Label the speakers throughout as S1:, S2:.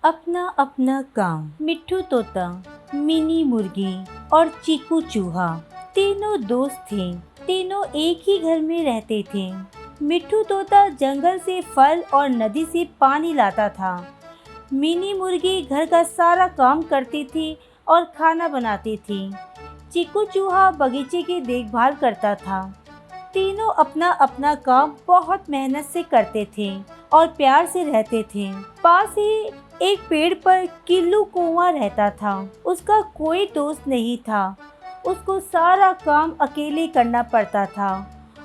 S1: अपना अपना काम। मिट्ठू तोता, मिनी मुर्गी और चीकू चूहा तीनों दोस्त थे। तीनों एक ही घर में रहते थे। मिट्ठू तोता जंगल से फल और नदी से पानी लाता था। मिनी मुर्गी घर का सारा काम करती थी और खाना बनाती थी। चीकू चूहा बगीचे की देखभाल करता था। तीनों अपना अपना काम बहुत मेहनत से करते थे और प्यार से रहते थे। पास ही एक पेड़ पर किल्लू कौवा रहता था। उसका कोई दोस्त नहीं था। उसको सारा काम अकेले करना पड़ता था।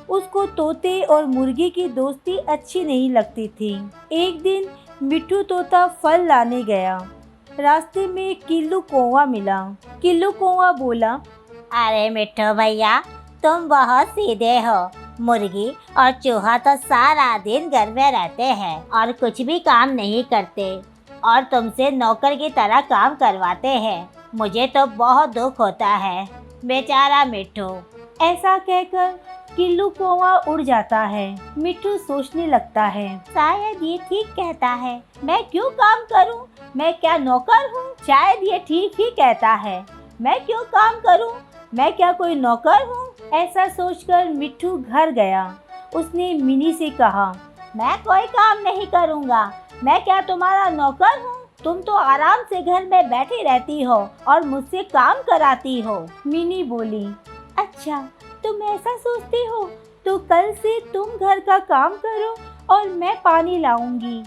S1: उसको तोते और मुर्गी की दोस्ती अच्छी नहीं लगती थी। एक दिन मिट्ठू तोता फल लाने गया। रास्ते में किल्लू कौवा मिला। किल्लू कौवा बोला,
S2: अरे मिट्ठू भैया, तुम बहुत सीधे हो। मुर्गी और चूहा तो सारा दिन घर में रहते हैं और कुछ भी काम नहीं करते और तुमसे नौकर की तरह काम करवाते हैं। मुझे तो बहुत दुख होता है, बेचारा मिट्ठू।
S1: ऐसा कहकर किल्लू कौवा उड़ जाता है। मिट्ठू सोचने लगता है,
S2: शायद ये ठीक कहता है। मैं क्यों काम करूं? मैं क्या नौकर हूं? शायद ये ठीक ही कहता है। मैं क्यों काम करूं? मैं क्या कोई नौकर हूं?
S1: ऐसा सोचकर मिट्ठू घर गया। उसने मिनी से कहा,
S2: मैं कोई काम नहीं करूंगा। मैं क्या तुम्हारा नौकर हूँ? तुम तो आराम से घर में बैठी रहती हो और मुझसे काम कराती हो।
S1: मिनी बोली, अच्छा तुम ऐसा सोचती हो तो कल से तुम घर का काम करो और मैं पानी लाऊंगी।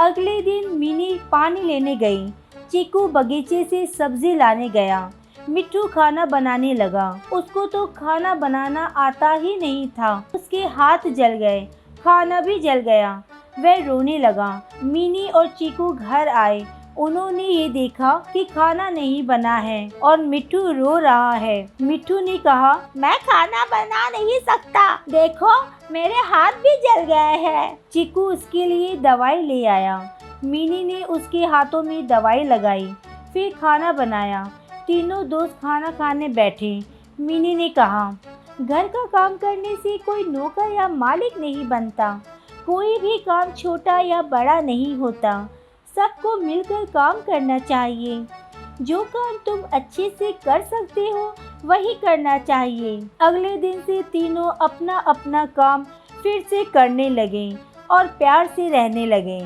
S1: अगले दिन मिनी पानी लेने गई। चीकू बगीचे से सब्जी लाने गया। मिट्ठू खाना बनाने लगा। उसको तो खाना बनाना आता ही नहीं था। उसके हाथ जल गए, खाना भी जल गया। वह रोने लगा। मिनी और चीकू घर आए। उन्होंने ये देखा कि खाना नहीं बना है और मिट्ठू रो रहा है। मिट्ठू ने कहा,
S2: मैं खाना बना नहीं सकता। देखो मेरे हाथ भी जल गए हैं।
S1: चीकू उसके लिए दवाई ले आया। मिनी ने उसके हाथों में दवाई लगाई, फिर खाना बनाया। तीनों दोस्त खाना खाने बैठे। मिनी ने कहा, घर का काम करने से कोई नौकर या मालिक नहीं बनता। कोई भी काम छोटा या बड़ा नहीं होता। सबको मिलकर काम करना चाहिए। जो काम तुम अच्छे से कर सकते हो वही करना चाहिए। अगले दिन से तीनों अपना अपना काम फिर से करने लगे और प्यार से रहने लगे।